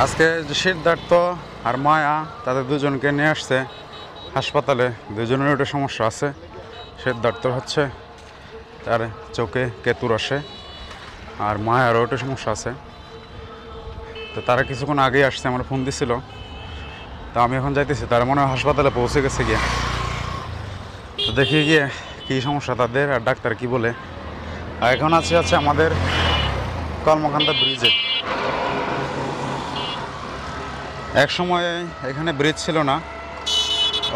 আজকে যে সিদ্ধার্থ আর মায়া তাদের দুজনকে নিয়ে আসছে হাসপাতালে। দুজনের ওটা সমস্যা আছে। সিদ্ধার্থর হচ্ছে তার চোখে কেতুর আসে, আর মায়ারও ওটা সমস্যা আছে। তো তারা কিছুক্ষণ আগেই আসছে, আমার ফোন দিছিল। তো আমি এখন যাইতেছি, তারা মনে হয় হাসপাতালে পৌঁছে গেছে গিয়ে। তো দেখি গিয়ে কী সমস্যা তাদের আর ডাক্তার কি বলে। আর এখন আছে আমাদের কলমাকান্দা ব্রিজে। এক সময় এখানে ব্রিজ ছিল না,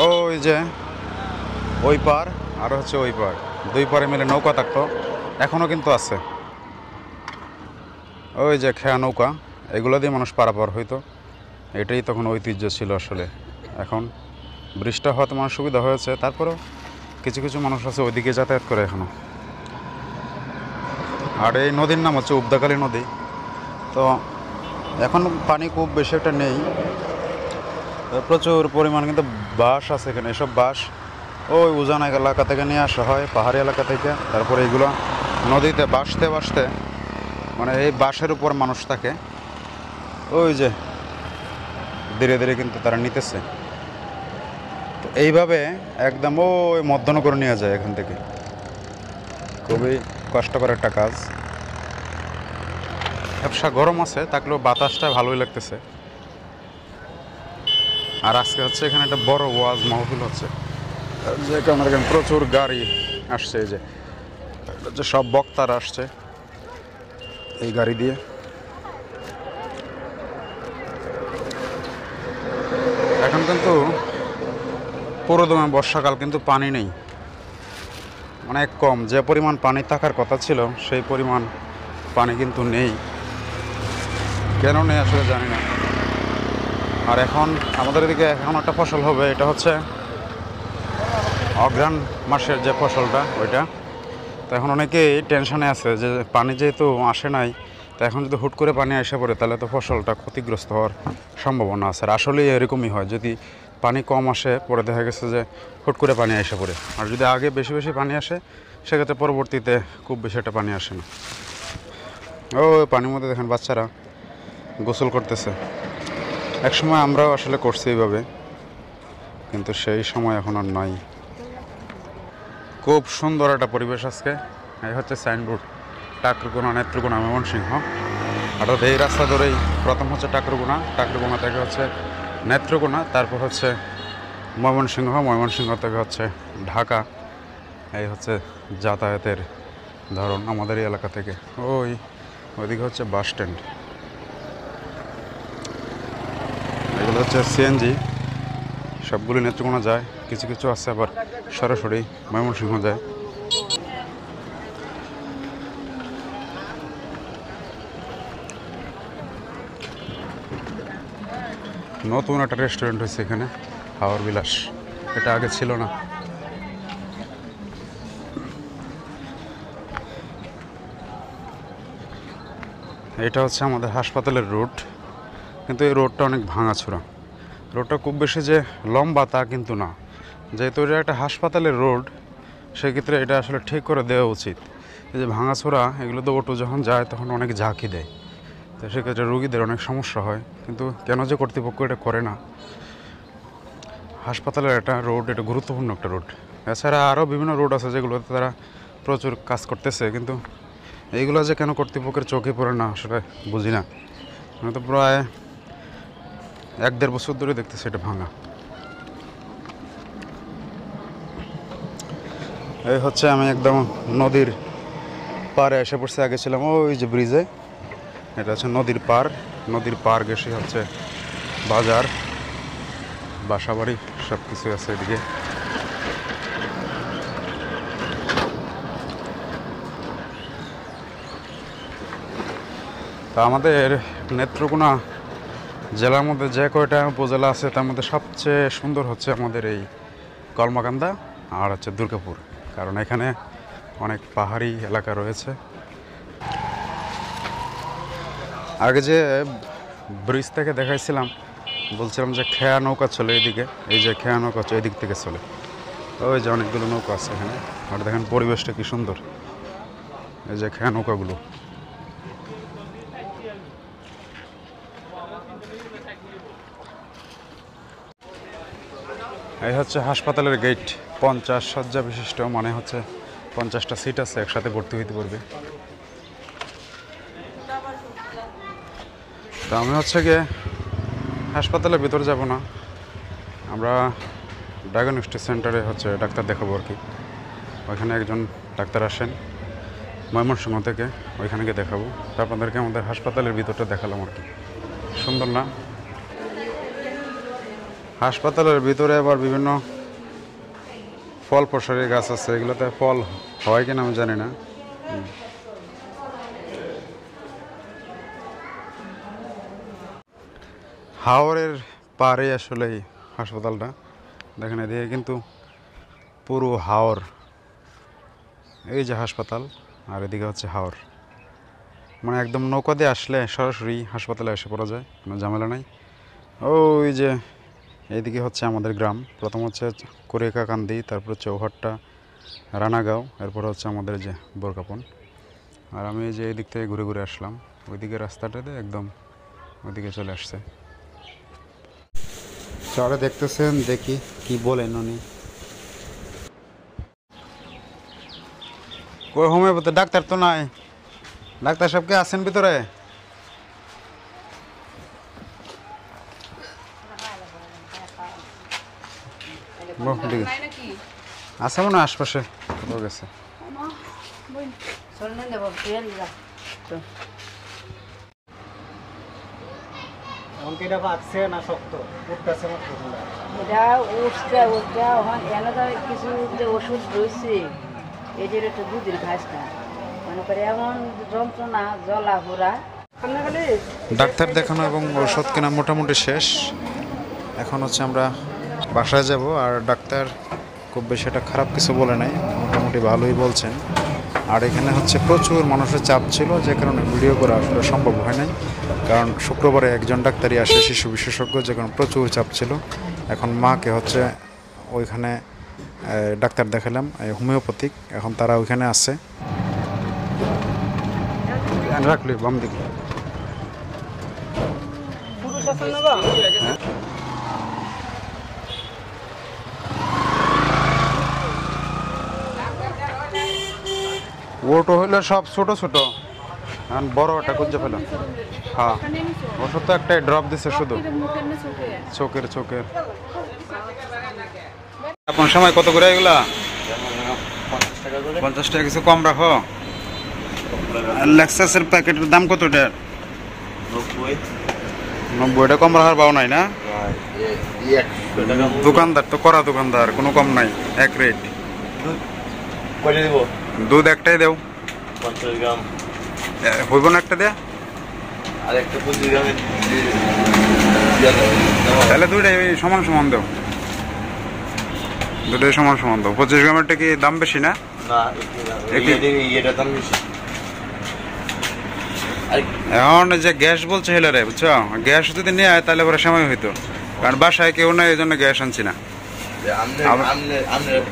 ওই যে ওই পার আর হচ্ছে ওই পার, দুই পারে মিলে নৌকা থাকতো, এখনও কিন্তু আছে। ওই যে খেয়া নৌকা, এগুলো দিয়ে মানুষ পারাপার হইতো। এটাই তখন ঐতিহ্য ছিল আসলে। এখন ব্রিজটা হয়তো মানুষ সুবিধা হয়েছে, তারপরেও কিছু কিছু মানুষ আছে ওইদিকে যাতায়াত করে এখনও। আর এই নদীর নাম হচ্ছে উবদাকালী নদী। তো এখন পানি খুব বেশি একটা নেই, প্রচুর পরিমাণ কিন্তু বাঁশ আছে এখানে। এসব বাঁশ ওই উজান এলাকা থেকে নিয়ে আসা হয়, পাহাড়ি এলাকা থেকে। তারপরে এইগুলো নদীতে বাঁচতে বাঁচতে, মানে এই বাঁশের উপর মানুষ থাকে, ওই যে ধীরে ধীরে কিন্তু তারা নিতেছে। তো এইভাবে একদম ওই মধ্যনগর নিয়ে যায় এখান থেকে। খুবই কষ্টকর একটা কাজ। ব্যবসা গরম আছে, থাকলেও বাতাসটা ভালোই লাগতেছে। আর আজকে হচ্ছে এখানে একটা বড় ওয়াজ মাহফিল হচ্ছে, যে কারণে এখানে প্রচুর গাড়ি আসছে। এই যে সব বক্তারা আসছে এই গাড়ি দিয়ে। এখন কিন্তু পুরোদমে বর্ষাকাল, কিন্তু পানি নেই, অনেক কম। যে পরিমাণ পানি থাকার কথা ছিল সেই পরিমাণ পানি কিন্তু নেই। কেন নেই আসলে জানি না। আর এখন আমাদের এদিকে এখন একটা ফসল হবে, এটা হচ্ছে অগ্রহায়ণ মাসের যে ফসলটা ওইটা। তো এখন অনেকেই টেনশনে আছে যে পানি যেহেতু আসে নাই, তো এখন যদি হুট করে পানি এসে পড়ে তাহলে তো ফসলটা ক্ষতিগ্রস্ত হওয়ার সম্ভাবনা আছে। আর আসলেই এরকমই হয়, যদি পানি কম আসে পরে দেখা গেছে যে হুট করে পানি এসে পড়ে। আর যদি আগে বেশি বেশি পানি আসে সেক্ষেত্রে পরবর্তীতে খুব বেশি একটা পানি আসে না। ও পানির মধ্যে দেখেন বাচ্চারা গোসল করতেছে। একসময় আমরাও আসলে করছি এইভাবে, কিন্তু সেই সময় এখন আর নাই। খুব সুন্দর একটা পরিবেশ আজকে। এই হচ্ছে সাইনবোর্ড, টাকরুগোনা নেত্রকোনা ময়মনসিংহ। অর্থাৎ এই রাস্তা ধরেই প্রথম হচ্ছে টাকরুগোনা, টাকরুগোনা থেকে হচ্ছে নেত্রকোনা, তারপর হচ্ছে ময়মনসিংহ, ময়মনসিংহ থেকে হচ্ছে ঢাকা। এই হচ্ছে যাতায়াতের ধরন আমাদের এই এলাকা থেকে। ওইদিকে হচ্ছে বাস স্ট্যান্ড। এগুলো হচ্ছে সিএনজি, সবগুলি নেত্রকোনা যায়, কিছু কিছু আছে আবার সরাসরি ময়মনসিংহ যায়। নতুন একটা রেস্টুরেন্ট হয়েছে এখানে, হাওয়ার বিলাস, এটা আগে ছিল না। এটা হচ্ছে আমাদের হাসপাতালের রোড, কিন্তু এই রোডটা অনেক ভাঙাচোরা। রোডটা খুব বেশি যে লম্বা তা কিন্তু না, যেহেতু এটা একটা হাসপাতালের রোড সেক্ষেত্রে এটা আসলে ঠিক করে দেওয়া উচিত। এই যে ভাঙাচোরা, এগুলো তো অটো যখন যায় তখন অনেক ঝাঁকি দেয়, তো সেক্ষেত্রে রোগীদের অনেক সমস্যা হয়। কিন্তু কেন যে কর্তৃপক্ষ এটা করে না। হাসপাতালের একটা রোড, এটা গুরুত্বপূর্ণ একটা রোড। এছাড়া আরও বিভিন্ন রোড আছে যেগুলোতে তারা প্রচুর কাজ করতেছে, কিন্তু এইগুলো যে কেন কর্তৃপক্ষের চোখে পড়ে না আসলে বুঝি না। আমি তো প্রায় 1-1.5 বছর ধরে দেখতেছি এটা ভাঙা। এই হচ্ছে আমি একদম নদীর পাড়ে এসে পড়ছি। আগে ছিলাম ওই যে ব্রিজে, এটা হচ্ছে নদীর পার। নদীর পার গেছে হচ্ছে বাজার, বাসাবাড়ি সব কিছু আছে এদিকে। তা আমাদের নেত্রকোনা জেলার মধ্যে যে কয়টা উপজেলা আছে তার মধ্যে সবচেয়ে সুন্দর হচ্ছে আমাদের এই কলমাকান্দা আর হচ্ছে দুর্গাপুর, কারণ এখানে অনেক পাহাড়ি এলাকা রয়েছে। আগে যে ব্রিজ থেকে দেখাইছিলাম, বলছিলাম যে খেয়া নৌকা চলে এদিকে, এই যে খেয়া নৌকা হচ্ছে এদিক থেকে চলে। ওই যে অনেকগুলো নৌকা আছে এখানে। আর দেখেন পরিবেশটা কি সুন্দর, এই যে খেয়া নৌকাগুলো। এই হচ্ছে হাসপাতালের গেট, 50 শয্যা বিশিষ্ট, মানে হচ্ছে 50টা সিট আছে, একসাথে ভর্তি হইতে পারবে। তো আমি হচ্ছে গিয়ে হাসপাতালের ভিতর যাব না, আমরা ডায়াগনস্টিক সেন্টারে হচ্ছে ডাক্তার দেখাবো আর কি। ওইখানে একজন ডাক্তার আসেন ময়মনসিংহ থেকে, ওইখানে গিয়ে দেখাবো। তো আপনাদেরকে আমাদের হাসপাতালের ভিতরটা দেখালাম আর কি। সুন্দর না? হাসপাতালের ভিতরে আবার বিভিন্ন ফল প্রসারী গাছ আছে, এগুলোতে ফল হয় কিনা আমি জানি না। হাওরের পারে আসলে এই হাসপাতালটা, দেখেন এদিকে কিন্তু পুরো হাওর, এই যে হাসপাতাল, আর এদিকে হচ্ছে হাওর, মানে একদম নৌকা দিয়ে আসলে সরাসরি হাসপাতালে এসে পড়া যায়, কোনো ঝামেলা নাই। ওই যে এইদিকে হচ্ছে আমাদের গ্রাম, প্রথম হচ্ছে কুরিকাকান্দি, তারপর চৌহাট্টা, রানাগাঁও, এরপর হচ্ছে আমাদের যে বোরকাপন। আর আমি এই যে এই দিক থেকে ঘুরে ঘুরে আসলাম, ওইদিকে রাস্তাটাতে একদম ওইদিকে চলে আসছে। চরে দেখতেছেন, দেখি কি বলেন উনি। কই হোমিওপ্যাথি ডাক্তার তো নাই, ডাক্তার সাহেবকে আছেন ভিতরে? আছে মনে হয় আশপাশে, কোথাও গেছে। ওষুধ রয়েছে, এই যে একটু দুদিন খাস না, মনে করে এমন যন্ত্রণা, জ্বলা পোড়া। ডাক্তার দেখানো এবং ওষুধ কেনা মোটামুটি শেষ, এখন হচ্ছে আমরা বাসায় যাব। আর ডাক্তার খুব বেশি একটা খারাপ কিছু বলে নাই, মোটামুটি ভালোই বলছেন। আর এখানে হচ্ছে প্রচুর মানুষের চাপ ছিল, যে কারণে ভিডিও করা আসলে সম্ভব হয় নাই, কারণ শুক্রবারে একজন ডাক্তারই আসে, শিশু বিশেষজ্ঞ, যে কারণে প্রচুর চাপ ছিল। এখন মাকে হচ্ছে ওইখানে ডাক্তার দেখালাম হোমিওপ্যাথিক, এখন তারা ওইখানে আছে। রাখলি বাম দিকে, ওটো হইলে সব ছোট ছোট, বড় ওটা খুঁজে পেলাম। হ্যাঁ, ওষুধ তো একটাই ড্রপ দিছে শুধু চোখের। আপনার সময় কত করে এগুলা? 50 টাকা, কিছু কম রাখো। লেক্সাসের প্যাকেটের দাম কত? এটা 90 কম রাখার পাও নাই না? দোকানদার তো করা দোকানদার, কোনো কম নাই, এক রেট। দুধ একটাই দেও, 50 গ্রাম হইব না একটা দেয়া? আর একটা 25 গ্রামের তাহলে দুইটাই সমান সমান দেও, দুটোই সমান সমান দাও। 25 গ্রামেরটা কি দাম বেশি না? এটা দাম বেশি। এখন যে গ্যাস বলছে হেলে রে, বুঝছো? গ্যাস যদি নিয়ে আয় তাহলে পরে সময় হইতো, কারণ বাসায় কেউ নাই, এই জন্য গ্যাস আনছি না।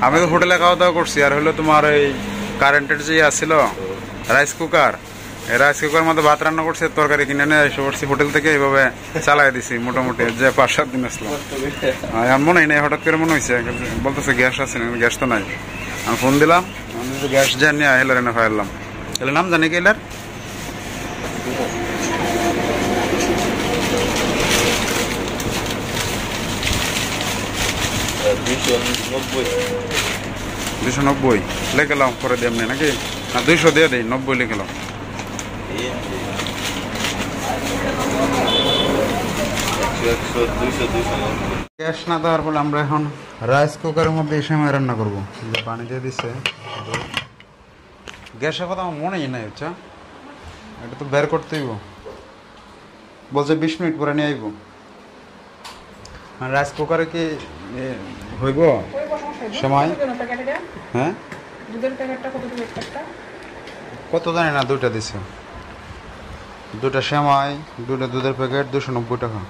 আমি তো হোটেলে খাওয়া দাওয়া করছি। আর হলো তোমার এই কারেন্টের যে আসছিল রাইস কুকার, এই রাইস কুকার মধ্যে ভাত রান্না করছে, তরকারি কিনে নিয়ে এসে করছি হোটেল থেকে, এইভাবে চালাই দিছি মোটামুটি, যে 5-7 দিন আসলো। আর মনে হয় না, হঠাৎ করে মনে হয়েছে, বলতেছে গ্যাস আছে না, গ্যাস তো নাই। আমি ফোন দিলাম, গ্যাস যা নিয়ে হেলার এনে খাইলাম। এলে নাম জানি কি এলার? $290 লিখে লাও, পরে দিয়ে এমনি নাকি? না 200 দিয়ে দিই, 90 লিখে লাও। গ্যাস না দেওয়ার ফলে আমরা এখন রাইস কুকারের মধ্যে এই সময় রান্না করবো। যে পানি দিয়ে দিচ্ছে, গ্যাসের কথা আমার মনেই নাই, আচ্ছা এটা তো বের করতেই বলছে 20 মিনিট পরে নিয়ে আইব। রাইস কুকারে কি হইব সময়? হ্যাঁ, কত জানি না, 2টা দিছে, 2টা সেমাই, 2টা দুধের প্যাকেট, 290 টাকা।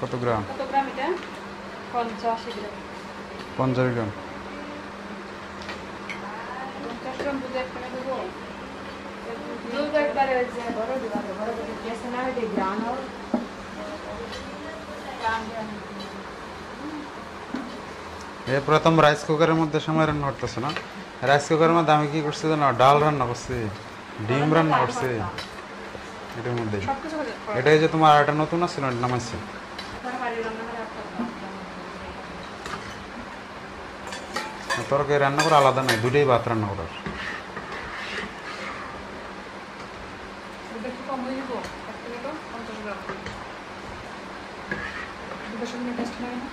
কত গ্রাম? কত গ্রাম এটা? 85 গ্রাম। 50 গ্রাম। 50 গ্রাম দুধ একবারে দেবো। দুধ একবারে ওই যে বড় দিবা বড় করে কেসে না হইলে গ্রান হোক এই প্রথম রাইস কুকারের মধ্যে সময় রান্না করতেছে না? রাইস কুকারের মধ্যে আমি কি করছি জানো? ডাল রান্না করছি, ডিম রান্না করছি এটার মধ্যে। সবকিছু করে খাওয়া। এটাই যে তোমার আটা নতুন আছে না, নামাইছি। তারপরে বাড়ির রান্না করে আপনার তরকারি রান্না করে আলাদা নয়, দুটোই ভাত রান্না করার। দুধ একটু কম হয়ে যাবো। 1 কিলো তো 50 গ্রাম। দুধের সঙ্গে টেস্ট লাগে না?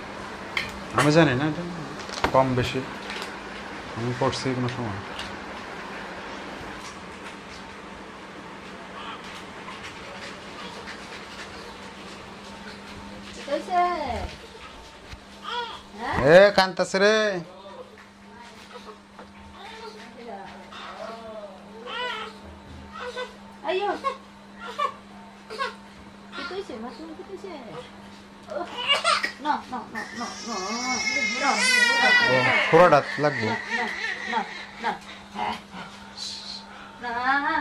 আমি জানি না এটা কম বেশি, আমি করছি কোনো সময়। কইছে এ কান্তাছে রে। আইও কি কইছে মাসুম কি কইছে না না না না না ও পুরোটা লাগবে। না না না না